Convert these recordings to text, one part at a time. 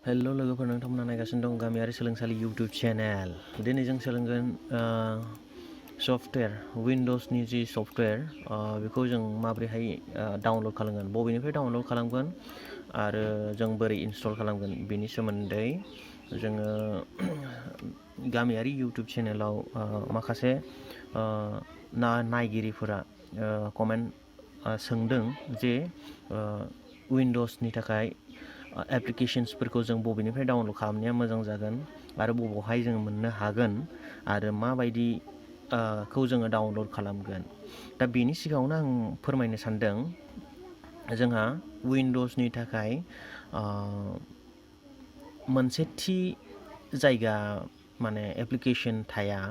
हेल' लोगोफोर, नोंथांमोना नायगासिनो दं गामियारि सोलोंसालि इउटुब चेनेल। दिनै जों सोलोंगोन सफ्टवेयर, विन्ड'सनि जि सफ्टवेयर बेखौ जों माबोरैहाय डाउनलड खालामगोन, बबेनिफ्राय डाउनलड खालामगोन आरो जों बोरै इनस्टल खालामगोन बेनि सोमोन्दै जोङो गामियारि इउटुब चेनेलाव माखासे नायगिरिफोरा कमेन्ट सोंदों जे विन्ड'सनि थाखाय एप्लिकेशन्सफोरखौ जों बबेनिफ्राय डाउनलड खालामनाया मोजां जागोन आरो बबेयावहाय जों मोननो हागोन आरो माबायदि खौ जोङो डाउनलड खालामगोन। दा बेनि सिगाङावनो आं फोरमायनो सानदों, जोंहा विन्ड'सनि थाखाय मोनसे थि जायगा माने एप्लिकेशन थाया।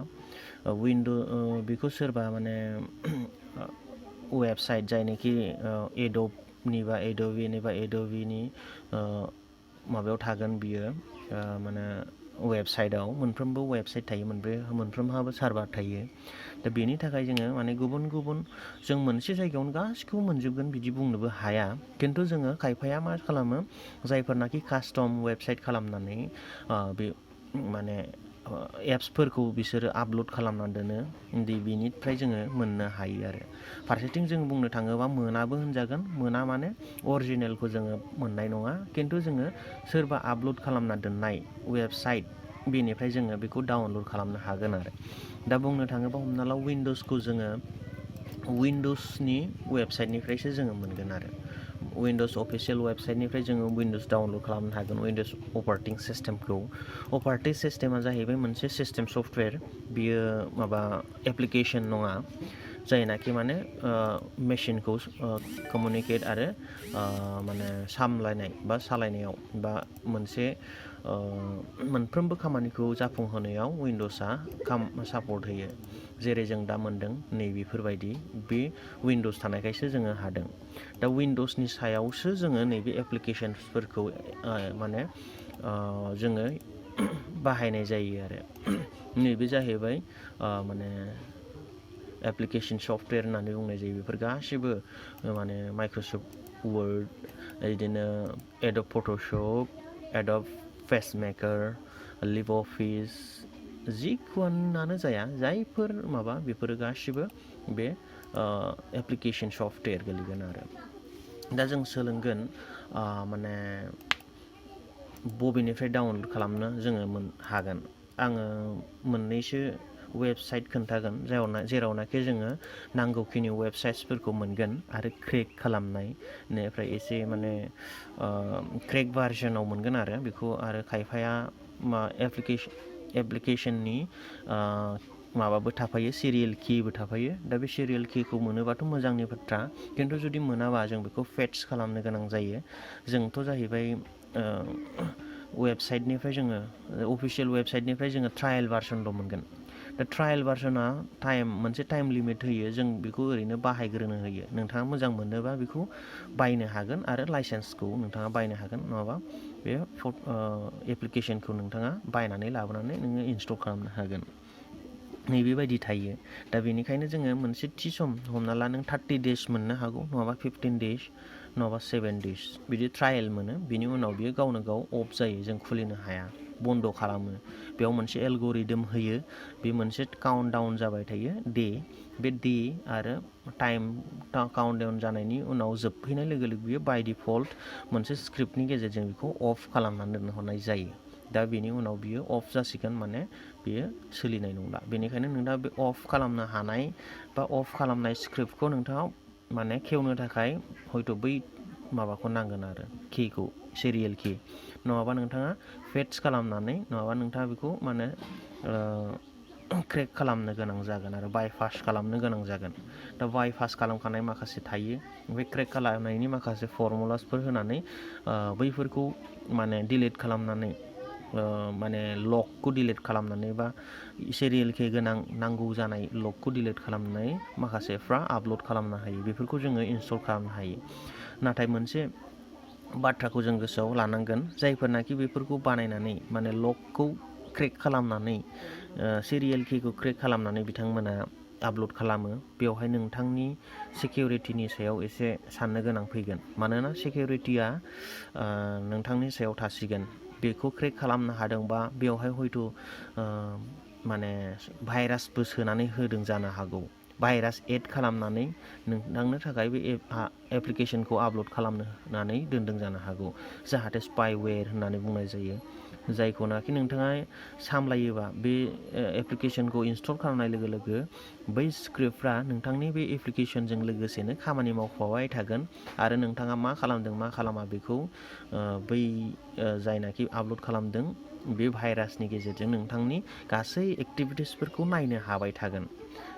बेखौ सोरबा माने वेबसाइट जायनोखि एडबनि बा एडबिनि माबायाव थागोन बियो, माने वेबसाइटआव मोनफ्रोमबो वेबसाइट थायो, मोनफ्रोमहाबो सार्भार थायो। दा बेनि थाखाय जोङो माने गुबुन गुबुन जों मोनसे जायगायावनो गासिखौबो मोनजोबगोन बिदि बुंनोबो हाया। खिन्थु जोङो खायफाया मा खालामो, जायफोरनाखि कास्टम वेबसाइट खालामनानै बे माने एप्सफोरखौ बिसोरो आपल'ड खालामना दोनो, बेनिफ्राय जोङो मोननो हायो आरो। फारसेथिं जों बुंनो थाङोबा मोनाबो होनजागोन, मोना माने अरिजिनेलखौ जोङो मोननाय नङा, खिन्थु जोङो सोरबा आपल'ड खालामना दोननाय वेबसाइट बेनिफ्राय जोङो बेखौ डाउनलड खालामनो हागोन आरो। दा बुंनो थाङोबा हमना ला विन्ड'सखौ जोङो विन्ड'सनि वेबसाइटनिफ्रायसो जोङो मोनगोन आरो। विन्ड'स अफिसियेल वेबसाइटनिफ्राय जोङो विन्ड'स डाउनलड खालामनो हागोन, विन्ड'स अपारेटिं सिस्टेमखौ। अपारेटिं सिस्टेमा जाहैबाय मोनसे सिस्टेम सफ्टवेयर, बियो माबा एप्लिकेशन नङा, जायनाखि माने मेसिनखौ कमिउनिकेट आरो माने सामलायनाय बा सालायनायाव बा मोनसे मोनफ्रोमबो खामानिखौ जाफुंहोनायाव विन्ड'सआ सापर्ट होयो। जेरै जों दा मोनदों नैबेफोरबायदि, बे विन्ड'स थानायखायसो जोङो हादों। दा विन्ड'सनि सायावसो जोङो नैबे एप्लिकेशन्सफोरखौ माने जोङो बाहायनाय जायो आरो। नैबे जाहैबाय माने एप्लिकेशन सफ्टवेयर होननानै बुंनाय जायो। बेफोर गासिबो माने माइक्र'सफ्ट वर्ड, बिदिनो एडब फट'शप, एडब पेजमेकार, लिभ अफिस, जिखुनुआनो जाया, जायफोर माबा बेफोरो गासिबो बे एप्लिकेशन सफ्टवेयर गोलैगोन आरो। दा जों सोलोंगोन माने बबेनिफ्राय डाउनलड खालामनो जोङो हागोन। आङो मोननैसो वेबसाइट खोन्थागोन जेरावनाखि जोङो नांगौखिनि वेबसाइट्सफोरखौ मोनगोन आरो क्रेक खालामनाय, बेनिफ्राय एसे माने क्रेक भार्जनाव मोनगोन आरो बेखौ। आरो खायफाया एप्लिकेशननि माबाबो थाफायो, सिरियेल किबो थाफायो। दा बे सिरियेल किखौ मोनोबाथ' मोजांनि बाथ्रा, खिन्थु जुदि मोनाबा जों बेखौ फेट्स खालामनो गोनां जायो। जोंथ' जाहैबाय वेबसाइटनिफ्राय जोङो अफिसियेल वेबसाइटनिफ्राय जोङो ट्रायेल भार्सनल' मोनगोन। दा ट्रायेल भार्सना मोनसे टाइम लिमिट होयो, जों बेखौ ओरैनो बाहायग्रोनो होयो। नोंथाङा मोजां मोनोबा बेखौ बायनो हागोन आरो लाइसेन्सखौ नोंथाङा बायनो हागोन, नङाबा बे एप्लिकेशनखौ नोंथाङा बायनानै लाबोनानै नोङो इनस्टल खालामनो हागोन। नैबेबायदि थायो। दा बेनिखायनो जोङो मोनसे थि सम, हमना ला नों 30 डेज मोननो हागौ, नङाबा 15 डेज, नङाबा 7 डेज बिदि ट्रायेल मोनो। बिनि उनाव बियो गावनो गाव अफ जायो, जों खुलिनो हाया, बन्द' खालामो। बेयाव मोनसे एलगरिदम होयो, बे मोनसे काउन्ट डाउन जाबाय थायो, बे डे आरो टाइम काउन्ट डाउन जानायनि उनाव जोबहैनाय लोगो लोगो बियो बाय डिफल्ट मोनसे स्क्रिप्टनि गेजेरजों बेखौ अफ खालामनानै दोनहरनाय जायो। दा बेनि उनाव बियो अफ जासिगोन, माने बियो सोलिनाय नंला। बेनिखायनो नोंथाङा बे अफ खालामनो हानाय बा अफ खालामनाय स्क्रिप्टखौ नोंथाङा माने खेवनो थाखाय हयथ' बै माबाखौ नांगोन आरो, किखौ, सिरियेल कि। नङाबा नोंथाङा फेट्स खालामनानै, नङाबा नोंथाङा बेखौ माने क्रेक खालामनो गोनां जागोन आरो बायपास खालामनो गोनां जागोन। दा बायपास खालामखानाय माखासे थायो, बे क्रेक खालामनायनि माखासे फर्मुलासफोर होनानै बैफोरखौ माने डिलिट खालामनानै, माने लकखौ डिलिट खालामनानै बा सिरियेल कि गोनां नांगौ जानाय लकखौ डिलिट खालामनानै माखासेफ्रा आपल'ड खालामनो हायो। बेफोरखौ जोङो इनस्टल खालामनो हायो। नाथाय मोनसे बाथ्राखौ जों गोसोआव लानांगोन, जायफोरनाखि बेफोरखौ बानायनानै माने लकखौ क्रेक खालामनानै सिरियेल किखौ क्रेक खालामनानै बिथांमोना आपल'ड खालामो, बेवहाय नोंथांनि सिकिउरिटिनि सायाव एसे साननो गोनां फैगोन। मानोना सिकिउरिटिया नोंथांनि सायाव थासिगोन। बेखौ क्रेक खालामनो हादोंबा बेवहाय हयथ' माने भाइरासबो सोनानै होदों जानो हागौ। भाइरास एड खालामनानै नोंथांनो थाखाय बे एप्लिकेशनखौ आपल'ड खालामनानै दोनदों जानो हागौ, जाहाथे स्पाइवेर होननानै बुंनाय जायो। जायखौनाखि नोंथाङा सामलायोबा बे एप्लिकेशनखौ इनस्टल खालामनाय लोगो लोगो बै स्क्रिप्टफ्रा नोंथांनि बे एप्लिकेशनजों लोगोसेनो खामानि मावफाबाय थागोन आरो नोंथाङा मा खालामदों मा खालामा बेखौ बै जायनाखि आपल'ड खालामदों बे भाइरासनि गेजेरजों नोंथांनि गासै एक्टिभिटिसफोरखौ नायनो हाबाय थागोन।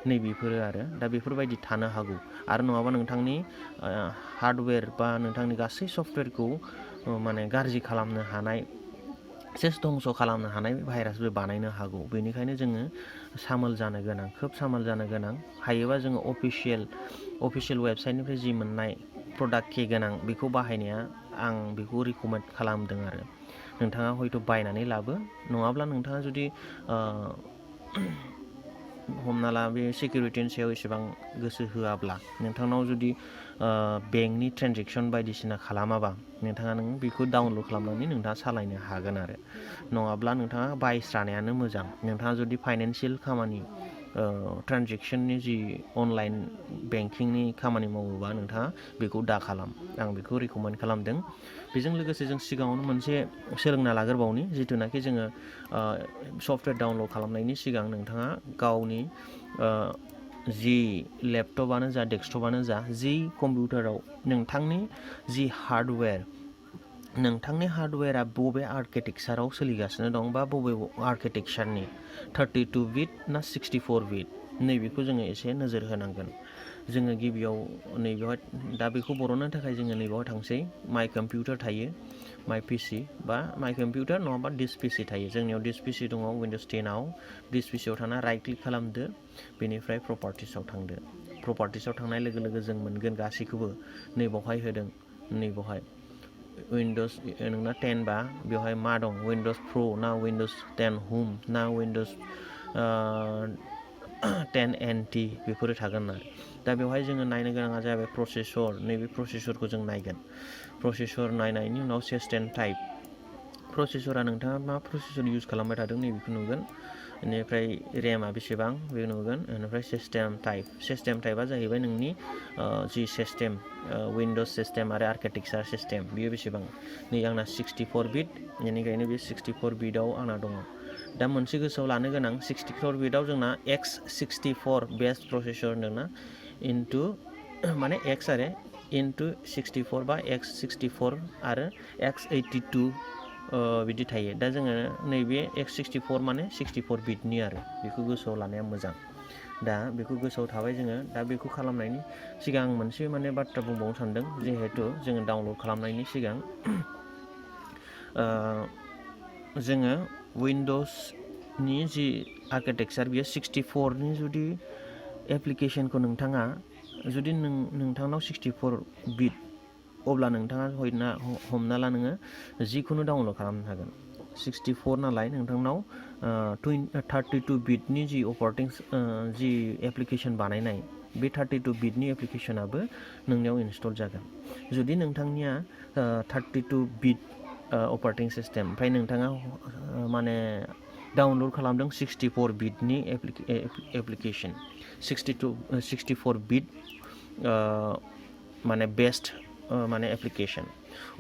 नैबेफोरो आरो दा बेफोरबायदि थानो हागौ। आरो नङाबा नोंथांनि हार्डवेर बा नोंथांनि गासै सफ्टवेरखौ माने गाज्रि खालामनो हानाय, सेस धंस खालामनो हानाय भाइरासबो बानायनो हागौ। बेनिखायनो जोङो सामोल जानो गोनां, खोब सामोल जानो गोनां। हायोबा जोङो अफिसियेल वेबसाइटनिफ्राय जि मोननाय प्रडाक्ट कि गोनां बेखौ बाहायनाया आं बेखौ रिकमेन्ड खालामदों आरो। नोंथाङा हयथ' बायनानै लाबो, नङाब्ला नोंथाङा जुदि हमना ला बे सिकिउरिटिनि सायाव एसेबां गोसो होआब्ला, नोंथांनाव जुदि बेंकनि ट्रेनजेक्सन बायदिसिना खालामाबा नोंथाङा बेखौ डाउनलड खालामनानै नोंथाङा सालायनो हागोन आरो। नङाब्ला नोंथाङा बायस्रानायानो मोजां। नोंथाङा जुदि फाइनान्सियेल खामानि ट्रान्जेक्सननि जि अनलाइन बेंकिंनि खामानि मावोबा नोंथाङा बेखौ दा खालाम, आं बेखौ रिकमेन्ड खालामदों। बेजों लोगोसे जों सिगाङावनो मोनसे सोलोंना लाग्रोबावनि, जिथुनाखि जोङो सफ्टवेर डाउनलड खालामनायनि सिगां नोंथाङा गावनि जि लेपटपआनो जा डेस्कटपआनो जा, जि कम्पिउटाराव नोंथांनि जि हार्डवेर, नोंथांनि हार्डवेरा बबे आर्किटेक्चाराव सोलिगासिनो दं बा बबे आर्किटेक्चारनि 32 बिट ना 64 बिट, नैबेखौ जोङो एसे नोजोर होनांगोन। जोङो गिबियाव नैबेवहाय दा बेखौ बरननो थाखाय जोङो नैबेवहाय थांसै। माइ कम्पिउटार थायो, माइ पिसि बा माइ कम्पिउटार नङाबा डिस पिसि थायो। जोंनियाव डिस पिसि दङ उइन्ड'ज 10आव। डिस पिसिआव थाना राइट क्लिक खालामदो, बेनिफ्राय प्रपार्टिसाव थांदो। प्रपार्टिसाव थांनाय लोगो लोगो जों मोनगोन गासैखौबो नैबावहाय होदों, नैबावहाय उइन्ड'ज नोंना 10 बा बेवहाय मा दं, उइन्ड'ज प्र' ना उइन्ड'ज 10 हम ना उइन्ड'ज 10 NT बेफोरो थागोन आरो। दा बेवहाय जोङो नायनो गोनाङा जाबाय प्रसेसर। नैबे प्रसेसरखौ जों नायगोन। प्रसेसर नायनायनि उनाव सिस्टेम टाइप, प्रसेसरा नोंथाङा मा प्रसेसर इउज खालामबाय थादों नैबेखौ नुगोन। बेनिफ्राय रेमा बेसेबां बे नुगोन। बेनिफ्राय सिस्टेम टाइपआ जाहैबाय नोंनि जि सिस्टेम, उइन्ड'ज सिस्टेम आरो आर्किटेक्चार सिस्टेम, बियो बेसेबां। नै आंना 64 बिट, बेनिखायनो बे 64 बिटआव आंना दङ। दा मोनसे गोसोआव लानो गोनां, 64 बिटआव जोंना X64 बेस्ट प्रसेसर होनदोंना, इनटु माने X आरो इनटु 64 बा X64 आरो X82 बिदि थायो। दा जोङो नैबे X64 माने 64 बिटनि आरो, बेखौ गोसोआव लानाया मोजां। दा बेखौ गोसोआव थाबाय जोङो। दा बेखौ खालामनायनि सिगां आं मोनसे माने बाथ्रा बुंबावनो सानदों, जिहेथु जोङो डाउनलड खालामनायनि सिगां जोङो उइन्ड'सनि जि आर्किटेक्चार बियो 64नि जुदि एप्लिकेशनखौ नोंथाङा जुदि नोंथांनाव 64 बिट, अब्ला नोंथाङा हमना ला नोङो जिखुनु डाउनलड खालामनो हागोन। 64 नालाय नोंथांनाव 32 बिटनि जि अपारेटिं जि एप्लिकेशन बानायनाय, बे 32 बिटनि एप्लिकेशनाबो नोंनियाव इनस्टल जागोन। जुदि नोंथांनिया 32 बिट अपारेटिं सिस्टेम, ओमफ्राय नोंथाङा माने डाउनलड खालामदों 64 बिटनि एप्लिकेशन, 64 बिट माने बेस्ट माने एप्लिकेशन,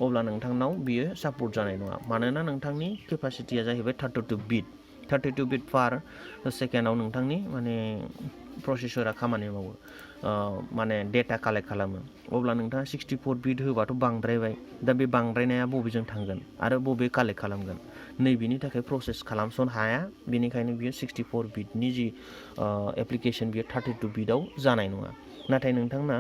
अब्ला नोंथांनाव बियो सापर्ट जानाय नङा। मानोना नोंथांनि केपासिटिया जाहैबाय 32 बिट पार सेकेन्डआव नोंथांनि माने प्रसेसरा खामानि मावो, माने डेटा कालेक्ट खालामो। अब्ला नोंथाङा 64 बिट होबाथ' बांद्रायबाय। दा बे बांद्रायनाया बबेजों थांगोन आरो बबे कालेक्ट खालामगोन, नैबेनि थाखाय प्रसेस खालामस'नो हाया। बेनिखायनो बियो 64 बिटनि जि एप्लिकेशन बियो 32 बिटआव जानाय नङा। नाथाय नोंथांना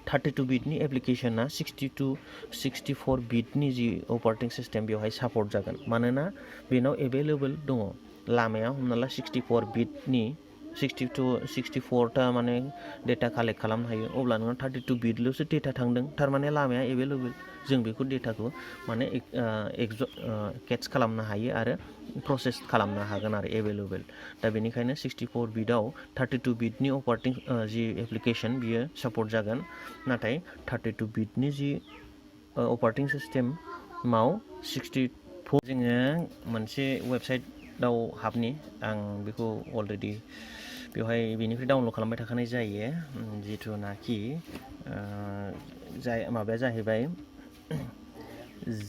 32 बिटनि एप्लिकेशना 64 बिटनि जि अपारेटिं सिस्टेम बेवहाय सापर्ट जागोन। मानोना बेनाव एभेलेबल दङ लामाया। हमना ला 64 बिटनि 64टा माने डेटा कालेक्ट खालामनो हायो, अब्ला नोंहा 32 बिटल'सो डेटा थांदों, थारमाने लामाया एभेलेबल। जों बेखौ डेटाखौ माने केट्च खालामनो हायो आरो प्रसेस खालामनो हागोन आरो एभेलेबल। दा बेनिखायनो 64 बिटआव 32 बिटनि अपारेटिं जि एप्लिकेशन बियो सापर्ट जागोन। नाथाय 32 बिटनि जि अपारेटिं सिस्टेमाव जोङो मोनसे वेबसाइटआव हाबनि आं बेखौ अलरेडि बेवहाय बेनिफ्राय डाउनलड खालामबाय थाखानाय जायो जिथुनाखि जाय माबाया जाहैबाय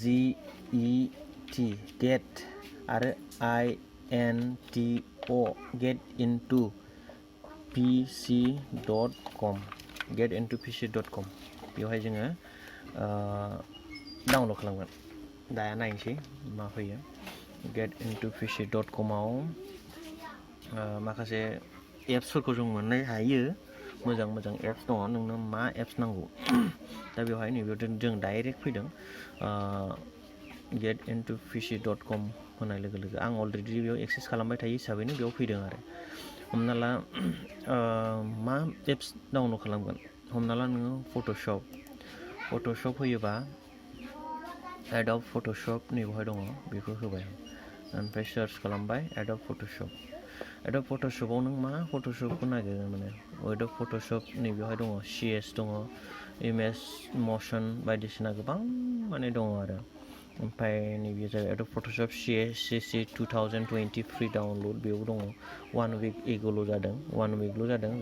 GET गेट आरो INTO get into pc.com get into pc.com बेवहाय जोङो डाउनलड खालामगोन दाया नायनोसै मा फैयो गेट इनटु pc.com आव माखासे एप्सफोरखौ जों मोननो हायो मोजां मोजां एप्स दङ नोंनो मा एप्स नांगौ दा बेवहाय नैबेयाव जों डाइरेक्ट फैदों गेट इनटु pc.com होनाय लोगो लोगो आं अलरेडि बेयाव एक्सेस खालामबाय थायो हिसाबैनो बेयाव फैदों आरो हमना ला मा एप्स डाउनलड खालामगोन हमना ला नोङो फट'शप होयोबा एडब फट'शप नैबेवहाय दङ बेखौ होबाय ओमफ्राय सार्च खालामबाय एडब फट'शपआव नों मा फट'शपखौ नागिरगोन माने एडब फट'शप नैबेवहाय दङ CS दङ इमेज मसन बायदिसिना गोबां माने दङ आरो ओमफ्राय नैबे जाबाय एडब फट'शप CC 2020 फ्रि डाउनलड बेयाव दङ 1 उइक एगोल' जादों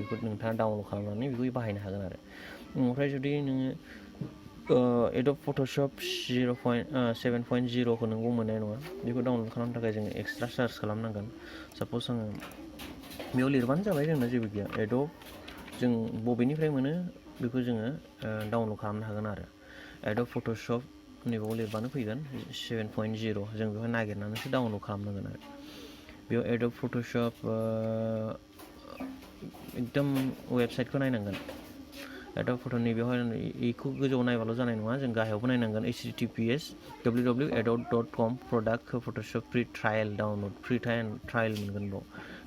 बेखौ नोंथाङा डाउनलड खालामनानै बेखौ बाहायनो हागोन आरो ओमफ्राय जुदि नोङो एडब फट'शप 7.0 खौ नोंबो मोननाय नङा बेखौ डाउनलड खालामनो थाखाय जोङो एक्सट्रा सार्च खालामनांगोन साप'ज आङो बेयाव लिरबानो जाबाय जोंना जेबो गैया एडब जों बबेनिफ्राय मोनो बेखौ जोङो डाउनलड खालामनो हागोन आरो एडब फट'शप नैबाव लिरबानो फैगोन 7.0 जों बेवहाय नागिरनानैसो डाउनलड खालामनांगोन आरो बेयाव एडब फट'शप एकदम वेबसाइटखौ नायनांगोन एडब फट'नि बेवहाय बेखौ गोजौआव नायबाल' जानाय नङा जों गाहायावबो नायनांगोन https www.adobe.com product Photoshop free trial download free trial मोनगोन बाव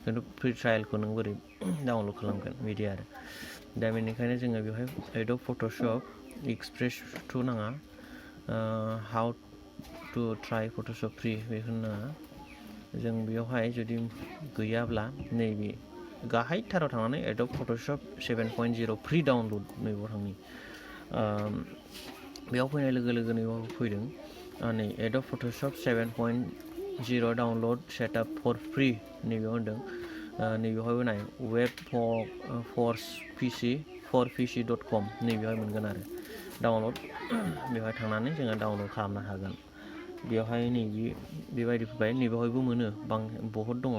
खिन्थु फ्रि ट्रायलखौ नों बोरै डाउनलड खालामगोन बिदि आरो दा बेनिखायनो जोङो बेवहाय एडब फट'शप एक्सप्रेस' नाङा हाउ टु ट्राई फट'शप फ्रि बेखौ नाङा जों बेयावहाय जुदि गैयाब्ला नैबे गाहायथाराव थांनानै एडब फट'शप 7.0 फ्रि डाउनलड नैबाव थांनि बेयाव फैनाय लोगो लोगो नैबाव फैदों नै एडब फट'शप 7.0 डाउनलड सेटआप फर फ्रि नैबेयाव होनदों नैबेवहायबो नाय वेब फर pc.com नैबेवहाय मोनगोन आरो डाउनलड बेवहाय थांनानै जोङो डाउनलड खालामनो हागोन बेवहाय बेबायदि फैबाय नैबेवहायबो मोनो बहुद दङ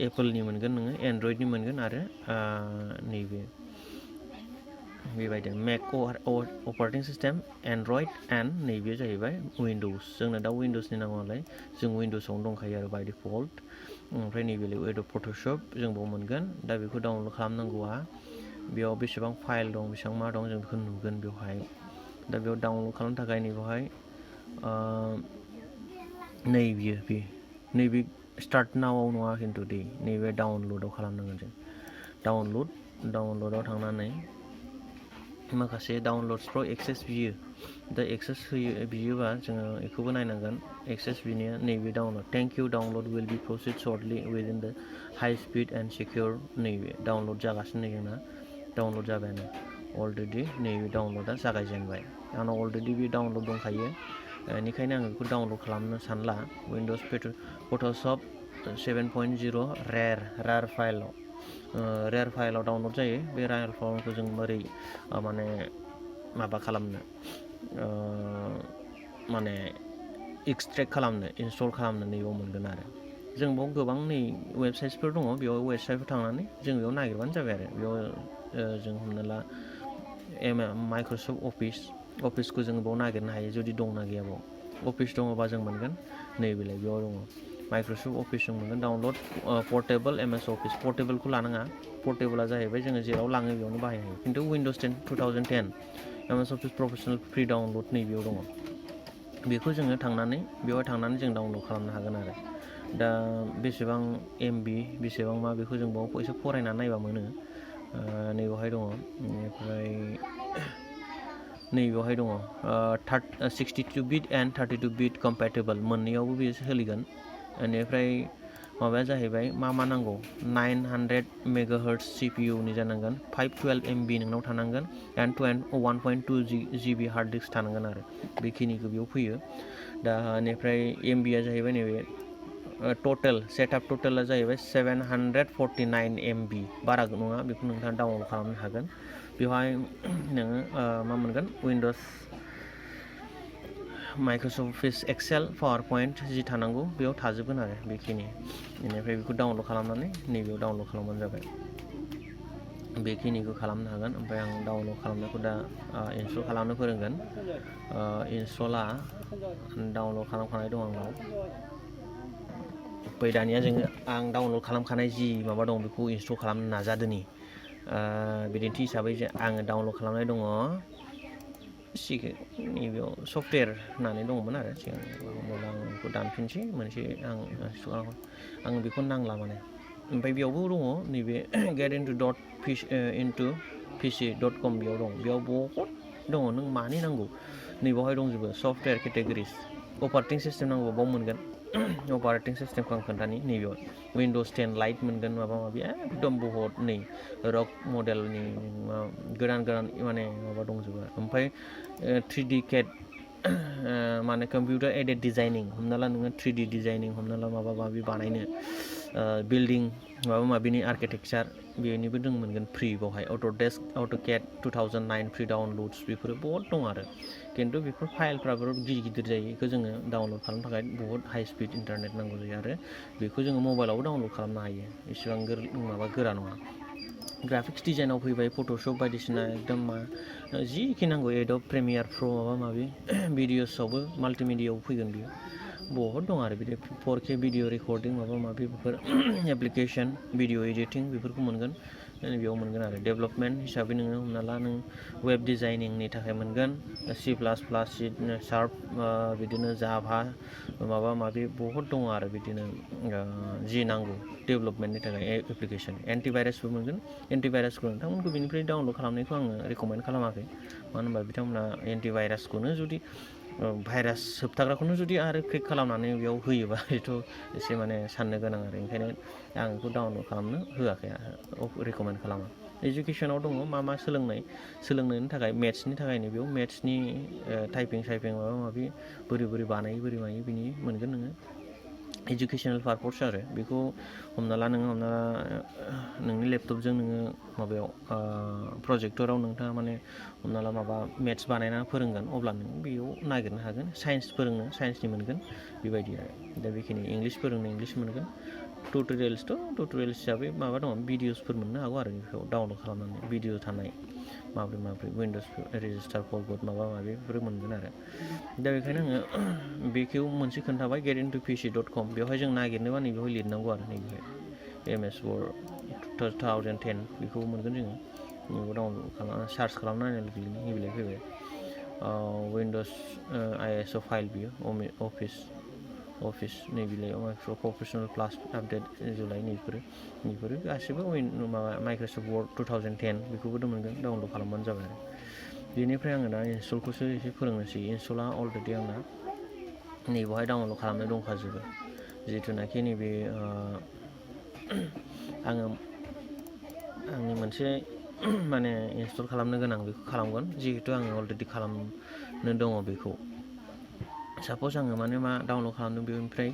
एप्पलनि मोनगोन नोङो एन्ड्रइडनि मोनगोन आरो नैबे बेबायदि मेक अपारेटिं सिस्टेम एन्ड्रइड एन्ड नैबे जाहैबाय उइन्ड'स जोंनो दा उइन्ड'सनि नांगौ नालाय जों उइन्ड'सआवनो दंखायो आरो बाय डिफल्ट ओमफ्राय नैबे एडब फट'शप जों बाव मोनगोन दा बेखौ डाउनलड खालामनांगौआ बेयाव बेसेबां फाइल दं बेसेबां मा दं जों बेखौ नुगोन बेवहाय दा बेयाव डाउनलड खालामनो थाखाय नैबेवहाय नैबे स्टार्ट नावआव नङा खिन्थु नैबे डाउनलडआव खालामनांगोन जों डाउनलडआव थांनानै माखासे डाउनलड्सफ्राव एक्सेस बियो दा एक्सेस बियोबा जोङो बेखौबो नायनांगोन एक्सेस बिनाया नैबे download thank you download will be processed shortly within the high speed and secure नैबे डाउनलड जागासिनो जोंना डाउनलड जाबायानो अलरेडि नैबे डाउनलडआ जागायजेनबाय आंनाव अलरेडि बे डाउनलड दंखायो बेनिखायनो आं बेखौ डाउनलड खालामनो सानला उइन्ड'स फट'शप 7.0 रेर फाइलाव डाउनलड जायो बे रेर फाइलखौ जों बोरै माने माबा खालामनो माने एक्सट्रेक्ट खालामनो इनस्टल खालामनो नैबाव मोनगोन आरो जों बाव गोबां वेबसाइट्सफोर दङ बेयाव वेबसाइटफोर थांनानै जों बेयाव नागिरबानो जाबाय आरो बेयाव जों हमना ला माइक्रसफ्ट अफिसखौ जों बाव नागिरनो हायो जुदि दंना गैया बाव अफिस दङबा जों मोनगोन नैबेलाय बेयाव दङ माइक्रसफ्ट अफिस जों मोनगोन डाउनलड पर्टेबल MS अफिस पर्टेबलखौ लानाङा पर्टेबला जाहैबाय जोङो जेराव लाङो बेयावनो बाहायनो हायो खिन्थु Windows 10 2010 MS Office Professional free download नैबेयाव दङ बेखौ जोङो बेवहाय थांनानै जों डाउनलड खालामनो हागोन आरो दा बेसेबां MB बेसेबां मा बेखौ जों बाव एसे फरायनानै नायबा मोनो नैबेवहाय दङ बेनिफ्राय नैबेवहाय दङ 62 बिट एन्ड 32 बिट कम्पेटेबल मोननैयावबो बेयो सोलिगोन बेनिफ्राय माबाया जाहैबाय मा नांगौ 900 मेगाहार्ट्ज CPU नि जानांगोन 512 MB नोंनाव थानांगोन end to end 1.2 GB hard disk थानांगोन आरो बेखिनिखौ बेयाव फैयो दा बेनिफ्राय MB आ जाहैबाय नैबे टोटल सेटआप टोटला जाहैबाय 749 MB बारा नङा बेखौ नोंथाङा डाउनलड खालामनो हागोन बेवहाय नोङो मा मोनगोन Windows Microsoft Office Excel PowerPoint जि थानांगौ बेयाव थाजोबगोन आरो बेखिनि बेनिफ्राय बेखौ डाउनलड खालामनानै नैबेयाव डाउनलड खालामबानो जाबाय बेखिनिखौ खालामनो हागोन ओमफ्राय आं डाउनलड खालामनायखौ दा इनस्टल खालामनो फोरोंगोन इनस्टला डाउनलड खालामखानाय दं आंनाव ओमफ्राय दानिया जोङो आं डाउनलड खालामखानाय जि माबा दं बेखौ इनस्टल खालामनो नाजादोनि बिदिन्थि हिसाबै आङो डाउनलड खालामनाय दङ नैबेयाव सफ्टवेयार होननानै दङमोन आरो सिगां आं बेखौ दानफिनसै मोनसे आं बेखौ नांला माने ओमफ्राय बेयावबो दङ नैबे गेट इन्टु pc.com बेयाव दं बेयाव बहुद दङ नों मानि नांगौ नैबावहाय दंजोबो सफ्टवेयार केटेगरिस अपारेटिं सिस्टेम नांगौ बाव मोनगोन अपारेटिं सिस्टेमखौ आं खोन्थानि नैबेयाव उइन्ड'ज 10 लाइट मोनगोन माबा माबि एकदम बहुत नै रक मडेलनि गोदान माने माबा दंजोबो ओमफ्राय 3D CAD माने कम्पिउटार एडेड डिजाइनिं हमना ला नोङो 3D डिजाइनिं हमना ला माबा माबि बानायनो बिल्डिं माबा माबिनि आर्किटेक्चार बेनिबो जों मोनगोन फ्रि बावहाय अट'डेस्क AutoCAD 2009 फ्रि डाउनलड्स बेफोरो बहुत दं आरो खिन्थु बेफोर फाइलफ्राबो गिदिर जायो बेखौ जोङो डाउनलड खालामनो थाखाय बहुत हाइ स्पिड इन्टारनेट नांगौ जायो आरो बेखौ जोङो मबाइलावबो डाउनलड खालामनो हायो एसेबां गोरा नङा ग्राफिक्स डिजाइनाव फैबाय फट'शप बायदिसिना एकदम जिखि नांगौ एडब प्रिमियार प्र माबा माबि भिडिअसआवबो माल्टिमिडियाआव फैगोन बियो बहुत दं आरो बिदि 4K भिडिअ रेकर्डिं माबा माबि बेफोर एप्लिकेसन भिडिअ एडिटिं बेफोरखौ मोनगोन बेयाव मोनगोन आरो डेभेलपमेन्ट हिसाबै नोङो हमना ला नों वेब डिजाइनिंनि थाखाय मोनगोन C++ शार्प बिदिनो जाभा माबा माबि बहुत दङ आरो बिदिनो जि नांगौ डेभेलपमेन्टनि थाखाय एप्लिकेसन एन्टिभाइरासबो मोनगोन एन्टिभाइरासखौ नोंथांमोनखौ बेनिफ्राय डाउनलड खालामनायखौ आङो रेकमेन्ड खालामाखै मानो होनबा बिथांमोना एन्टिभाइरासखौनो जुदि भाइरास होबथाग्राखौनो जुदि आरो क्रेक खालामनानै बेयाव होयोबा बेथ' एसे माने साननो गोनां आरो ओंखायनो आं बेखौ डाउनलड खालामनो होआखै रेकमेन्ड खालामा एजुकेसनाव दङ मा सोलोंनायनि थाखाय मेथ्सनि थाखायनो बेयाव मेथ्सनि टाइपिं माबा माबि बोरै बानायो बोरै मायो बिनि मोनगोन नोङो एजुकेसनेल पारपस आरो बेखौ हमना ला नोंनि लेपटपजों नोङो माबायाव प्रजेक्टराव नोंथाङा माने हमना ला माबा मेथ्स बानायना फोरोंगोन अब्ला नों बेयाव नागिरनो हागोन साइन्स फोरोंनो साइन्सनि मोनगोन बेबायदि आरो दा बेखिनि इंलिस फोरोंनो इंलिस मोनगोन टुटरियेल्स हिसाबै माबा दङ भिडिअसफोर मोननो हागौ आरो बेखौ डाउनलड खालामनानै भिडिअ थानाय माब्रै उइन्ड'ज रेजिस्टार फरवर्ड माबा माबि बेफोर मोनगोन आरो दा बेखायनो आङो बेखौ मोनसे खोन्थाबाय गेट इन्टु pc.com बेवहाय जों नागिरनोबा नैबेवहाय लिरनांगौ आरो नैबेहाय MS Word 2010 बेखौ मोनगोन जोङो नैबेखौ डाउनलड सार्च खालामनानै नैबेलाय फैबाय उइन्ड'ज ISO फाइल बियो अफिस नैबेलाय माइक्रसफ्ट प्रफेसनेल प्लास आपडेट जुलाइ नैफोरो गासिबो माबा माइक्रसफ्ट वर्ड 2010 बेखौबो मोनगोन डाउनलड खालामबानो जाबाय आरो बेनिफ्राय आङो दा इनस्टलखौसो एसे फोरोंनोसै इनस्टला अलरेडि आंना नैबेवहाय डाउनलड खालामनाय दंखाजोबो जिथुनाखि नैबे आंनि मोनसे माने इनस्टल खालामनो गोनां बेखौ खालामगोन जिहेतु आङो अलरेडि खालामनो दङ बेखौ साप'ज आङो माने मा डाउनलड खालामदों बेनिफ्राय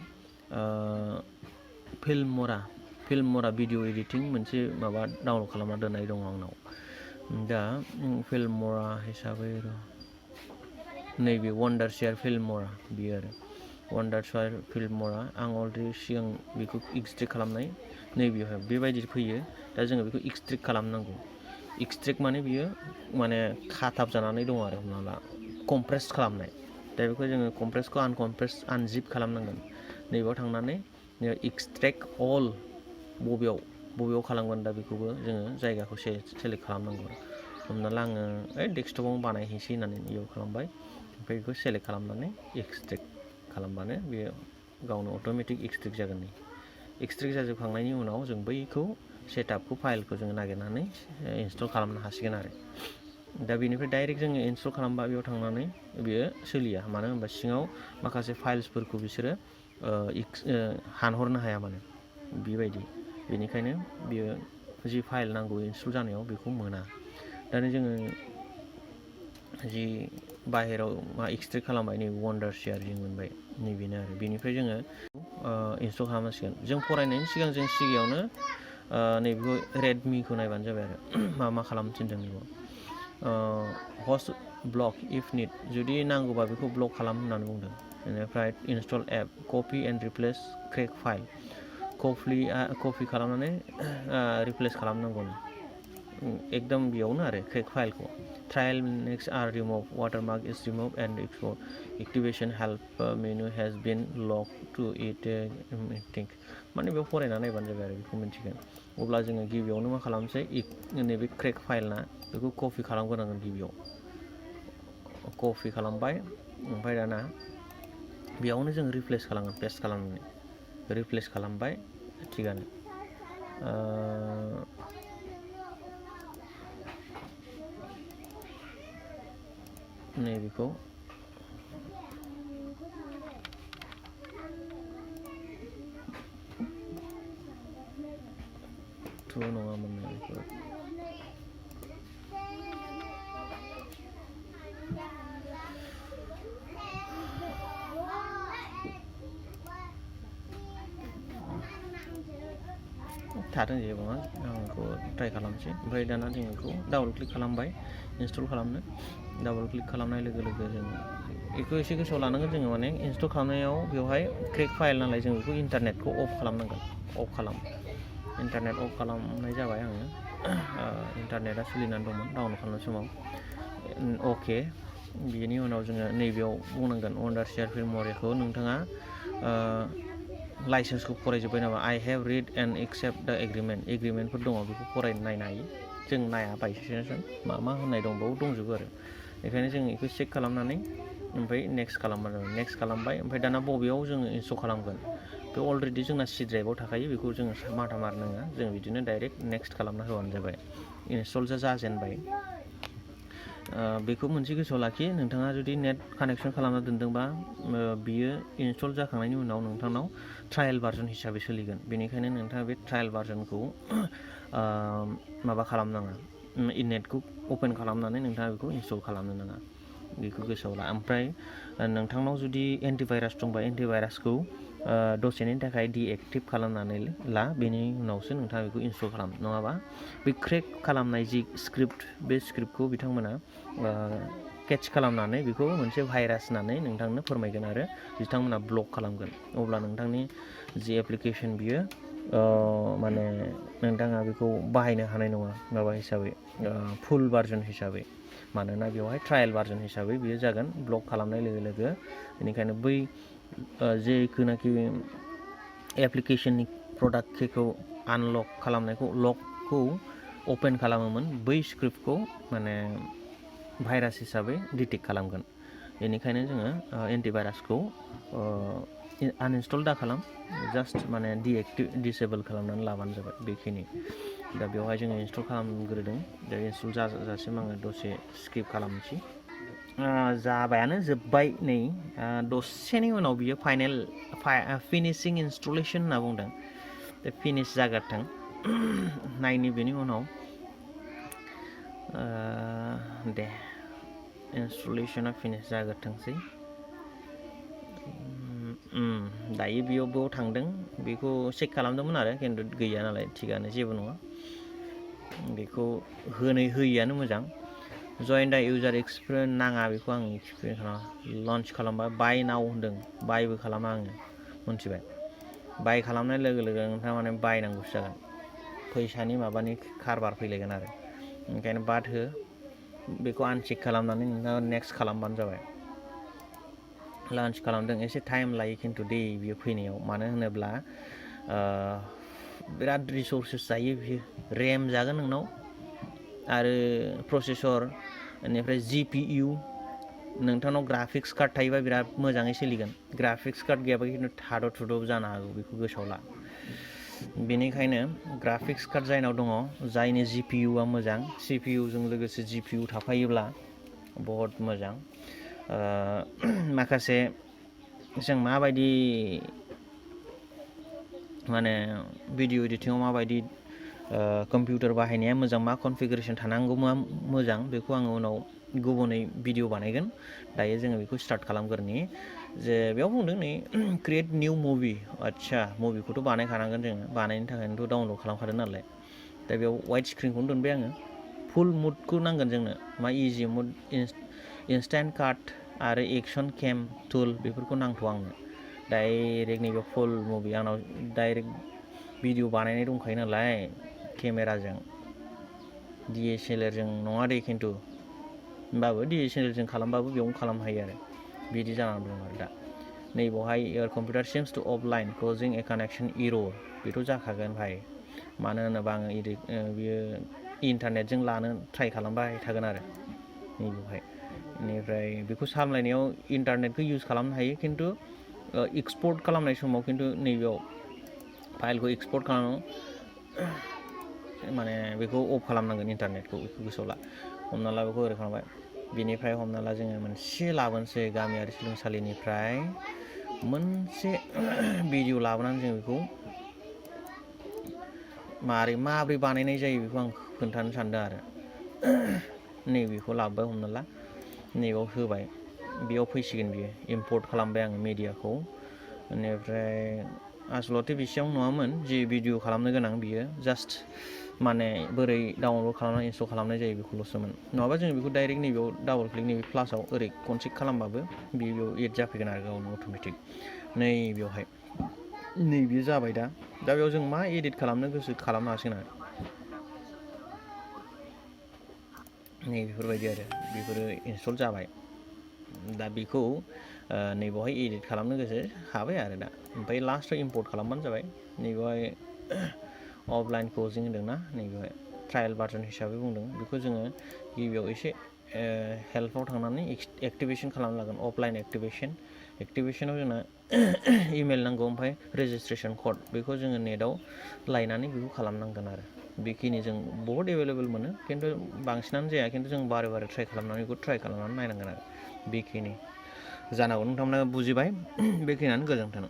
फिल्मरा भिडिअ एडिटिं मोनसे माबा डाउनलड खालामना दोननाय दङ आंनाव दा फिल्मरा हिसाबै नैबे वन्डारशेयार फिल्मरा बियो आरो वन्डारशेयार फिल्मरा आं अलरेडि सिगां बेखौ एक्सट्रेक्ट खालामनाय नैबेयावहाय बेबायदि फैयो दा जोङो बेखौ एक्सट्रेक्ट खालामनांगौ एक्सट्रेक्ट माने बियो माने खाथाब जानानै दङ आरो हमना ला कमप्रेस खालामनाय दा बेखौ जोङो कमप्रेसखौ आनजिप खालामनांगोन नैबेयाव थांनानै एक्सट्रेक्ट अल बबेयाव खालामगोन दा बेखौबो जोङो जायगाखौ सेलेक्ट खालामनांगौ हमना ला आङो डेस्कटपाव बानायहैसै होननानै बेयाव खालामबाय ओमफ्राय बेखौ सेलेक्ट खालामनानै एक्सट्रेक्ट खालामबानो बेयो गावनो अट'मेटिक एक्सट्रेक्ट जागोन एक्सट्रेक्ट जाजोबखांनायनि उनाव जों बैखौ सेटआपखौ फाइलखौ जोङो नागिरनानै इनस्टल खालामनो हासिगोन आरो दा बेनिफ्राय डाइरेक्ट जोङो इनस्टल खालामबा बेयाव थांनानै बेयो सोलिया मानो होनबा सिङाव माखासे फाइल्सफोरखौ बिसोरो हानहरनो हाया माने बेबायदि बेनिखायनो बियो जि फाइल नांगौ इनस्टल जानायाव बेखौ मोना दानो जोङो जि बाहेराव मा एक्सट्रेक्ट खालामबाय नै वन्डारशियार जों मोनबाय नैबेनो आरो बेनिफ्राय जोङो इनस्टल खालामनांसिगोन जों फरायनायनि सिगां जों सिगाङावनो नैबेखौ रेडमिखौ नायबानो जाबाय आरो मा खालामनो थिनदों बेखौ हस्ट ब्लक इफ निड जुदि नांगौबा बेखौ ब्लक खालाम होननानै बुंदों बेनिफ्राय install app copy and replace crack file copy खालामनानै रिप्लेस खालामनांगौ एकदम बेयावनो आरो क्रेक फाइलखौ trial next are remove watermark is remove and activation help menu has been lock two it think माने बेयाव फरायना नायबानो जाबाय आरो बेखौ मिन्थिगोन अब्ला जोङो गिबियावनो मा खालामसै नैबे क्रेक फाइल ना बेखौ कपि खालामग्रोनांगोन गिबियाव कपि खालामबाय ओमफ्राय दाना बेयावनो जों रिप्लेस खालामगोन पेस्ट खालामनानै रिप्लेस खालामबाय थिगानो नैबेखौ नङामोन बेखौ थादों जेबो नङा आं बेखौ ट्राइ खालामसै ओमफ्राय दाना जों बेखौ डाबल क्लिक खालामबाय इनस्टल खालामनो डाबल क्लिक खालामनाय लोगो लोगो जों बेखौ एसे गोसोआव लानांगोन जोङो माने इनस्टल खालामनायाव बेवहाय क्रेक फाइल नालाय जों बेखौ इन्टारनेटखौ अफ खालामनांगोन अफ खालाम इन्टारनेट अफ खालामनाय जाबाय आङो इन्टारनेटआ सोलिनानै दंमोन डाउनलड खालामनाय समाव अके बेनि उनाव जोङो नैबेयाव बुंनांगोन वन्डारशियार फिल्मवारिखौ नोंथाङा लाइसेन्सखौ फरायजोब्बाय नामा आइ हेभ रिड एन्ड एक्सेप्ट द एग्रिमेन्टफोर दङ बेखौ फरायनो नायनो हायो जों नाया बायसेन्स मा होननाय दंबावो दंजोबो आरो बेखायनो जों बेखौ चेक खालामनानै ओमफ्राय नेक्स्ट खालामबानो जाबाय नेक्स्ट खालामबाय ओमफ्राय दाना बबेयाव जोङो इनस्टल खालामगोन बे अलरेडि जोंना सि ड्राइभआव थाखायो बेखौ जोङो माथा मारनाङा जों बिदिनो डाइरेक्ट नेक्स्ट खालामना होबानो जाबाय इनस्टल जाजेनबाय बेखौ मोनसे गोसोआव लाखि नोंथाङा जुदि नेट कानेक्सन खालामना दोनदोंबा बियो इनस्टल जाखांनायनि उनाव नोंथांनाव ट्रायेल भार्जन हिसाबै सोलिगोन बेनिखायनो नोंथाङा बे ट्रायेल भार्जनखौ माबा खालामनाङा नेटखौ अपेन खालामनानै नोंथाङा बेखौ इनस्टल खालामनो नाङा बेखौ गोसोआव ला ओमफ्राय नोंथांनाव जुदि एन्टिभाइरास दंबा एन्टिभाइरासखौ दसेनि थाखाय डिएक्टिभ खालामनानै ला बेनि उनावसो नोंथाङा बेखौ इनस्टल खालाम नङाबा बे क्रेक खालामनाय जि स्क्रिप्ट बे स्क्रिप्टखौ बिथांमोना केटच खालामनानै बेखौ मोनसे भाइरास होननानै नोंथांनो फोरमायगोन आरो बिथांमोना ब्लक खालामगोन अब्ला नोंथांनि जि एप्लिकेसन बियो माने नोंथाङा बेखौ बाहायनो हानाय नङा माबा हिसाबै फुल भार्जन हिसाबै मानोना बेवहाय ट्रायेल भार्जन हिसाबै बियो जागोन ब्लक खालामनाय लोगो लोगो बेनिखायनो बै जेखौनाखि एप्लिकेसननि प्रडाक्ट किखौ आनलक खालामनायखौ लकखौ अपेन खालामोमोन बै स्क्रिप्टखौ माने भाइरास हिसाबै डिटेक्ट खालामगोन बेनिखायनो जोङो एन्टिभाइरासखौ आनइनस्टल दा खालाम जास्ट माने डिसेबल खालामनानै लाबानो जाबाय बेखिनि दा बेवहाय जोङो इनस्टल खालामग्रोदों दा इनस्टल जाजासिम आङो दसे स्किप खालामनोसै जाबायानो जोब्बाय नै दसेनि उनाव बियो फिनिशिं इनस्टलेसन होनना बुंदों दा फिनिश जाग्रोथों नायनि बेनि उनाव दे इनस्टलेसना फिनिश जाग्रोथोंसै दायो बेयाव थांदों बेखौ चेक खालामदोंमोन आरो खिन्थु गैया नालाय थिगानो जेबो नङा बेखौ होयैआनो मोजां जइन दा इउजार एक्सपिरियेन्स नाङा बेखौ आं एक्सपिरियेन्स खालामा लन्च खालामबाय बाय नाव होनदों बायबो खालामा आङो मोनथिबाय बाय खालामनाय लोगो लोगो नोंथाङा माने बायनांगौसो जागोन फैसानि माबानि कारबार फैलायगोन आरो ओंखायनो बाद हो बेखौ आनचेक खालामनानै नोंथाङा नेक्स्ट खालामबानो जाबाय लन्च खालामदों एसे टाइम लायो खिन्थु बियो फैनायाव मानो होनोब्ला बिराद रिसर्सेस जायो बियो रेम जागोन नोंनाव आरो प्रसेसर बेनिफ्राय GPU नोंथांनाव ग्राफिक्स कार्ड थायोबा बिराद मोजाङै सोलिगोन ग्राफिक्स कार्ड गैयाबा खिन्थु थाद' थुद' जानो हागौ बेखौ गोसोआव ला बेनिखायनो ग्राफिक्स कार्ड जायनाव दङ जायनि GPUआ मोजां CPUजों लोगोसे GPU थाफायोब्ला बहुत मोजां माखासे जों माबायदि माने भिडिअ एडिटिंआव माबायदि कम्पिउटार बाहायनाया मोजां, मा कनफिगारेसन थानांगौ, मा मोजां, बेखौ आङो उनाव गुबुनै भिडिअ बानायगोन। दायो जोङो बेखौ स्टार्ट खालामग्रोनि। जे बेयाव बुंदों नै क्रिएट निउ मुभि। आदसा मुभिखौथ' बानायखानांगोन जोङो, बानायनो थाखायनोथ' डाउनलड खालामखादों नालाय। दा बेयाव वाइट स्क्रिनखौनो दोनबाय आङो। फुल मुडखौ नांगोन जोंनो, मा इजि मुड, इन्स्टेन्ट काट आरो एक्सन केम टुल बेफोरखौ नांथ'आ आंनो। डाइरेक्ट नैबे फुल मुभि आंनाव डाइरेक्ट भिडिअ बानायनाय दंखायो नालाय केमेराजों, DSLR-जों नङा दे खिन्थु, होमबाबो DSLR-जों खालामबाबो बेयावनो खालामनो हायो आरो बिदि जानानै दं आरो दा। नैबावहाय your computer seems to offline closing a connection error, बेथ' जाखागोन भाई। मानो होनोबा आङो बियो इन्टारनेटजों लानो ट्राइ खालामबाय थागोन आरो नैबेवहाय। बेनिफ्राय बेखौ सामलायनायाव इन्टारनेटखौ इउज खालामनो हायो, खिन्थु एक्सपर्ट खालामनाय समाव खिन्थु नैबेयाव फाइलखौ एक्सपर्ट खालामो, माने बेखौ अफ खालामनांगोन इन्टारनेटखौ, बेखौ गोसोआव ला। हमना ला बेखौ ओरै खालामबाय, बेनिफ्राय हमना ला जोङो मोनसे लाबोनोसै गामियारि सोलोंसालिनिफ्राय मोनसे भिडिअ लाबोनानै जों बेखौ माबोरै बानायनाय जायो बेखौ आं खोन्थानो सानदों आरो। नैबेखौ लाबोबाय, हमना ला नैबेयाव होबाय, बेयाव फैसिगोन बियो, इम्पर्ट खालामबाय आङो मिडियाखौ। बेनिफ्राय आसलथे बेसेबां नङामोन जि भिडिअ खालामनो गोनां, बियो जास्ट माने बोरै डाउनलड खालामनानै इनस्टल खालामनाय जायो बेखौल'सोमोन। नङाबा जों बेखौ डाइरेक्ट नैबेयाव डाबल क्लिक, नैबे प्लासाव ओरै कनसेक्ट खालामबाबो बेयाव एड जाफैगोन आरो गावनो अट'मेटिक। नैबेयावहाय नैबे जाबाय। दा बेयाव जों मा एडिट खालामनो गोसो खालामनो हासिगोन आरो नै बेफोरबायदि आरो बेफोरो इनस्टल जाबाय। दा बेखौ नैबेवहाय एडिट खालामनो गोसो हाबाय आरो दा। ओमफ्राय लास्टआव इम्पर्ट खालामबानो जाबाय। नैबेवहाय अफलाइन क्लजिं होन्दोंना, नैबेवहाय ट्रायेल बाटन हिसाबै बुंदों। बेखौ जोङो गिबियाव एसे हेल्पआव थांनानै एक्टिभेसन खालामनो लागोन, अफलाइन एक्टिभेसनाव जोंना इमेल नांगौ, ओमफ्राय रेजिस्ट्रेसन कड, बेखौ जोङो नेटआव लायनानै बेखौ खालामनांगोन आरो। बेखिनि जों बहुद एभेलेबेल मोनो, खिन्थु बांसिनानो जाया, खिन्थु जों बारे बारे ट्राइ खालामनानै नायनांगोन आरो। बेखिनि जानांगौ नोंथांमोना बुजिबाय। बेखिनियानो, गोजोन्थों।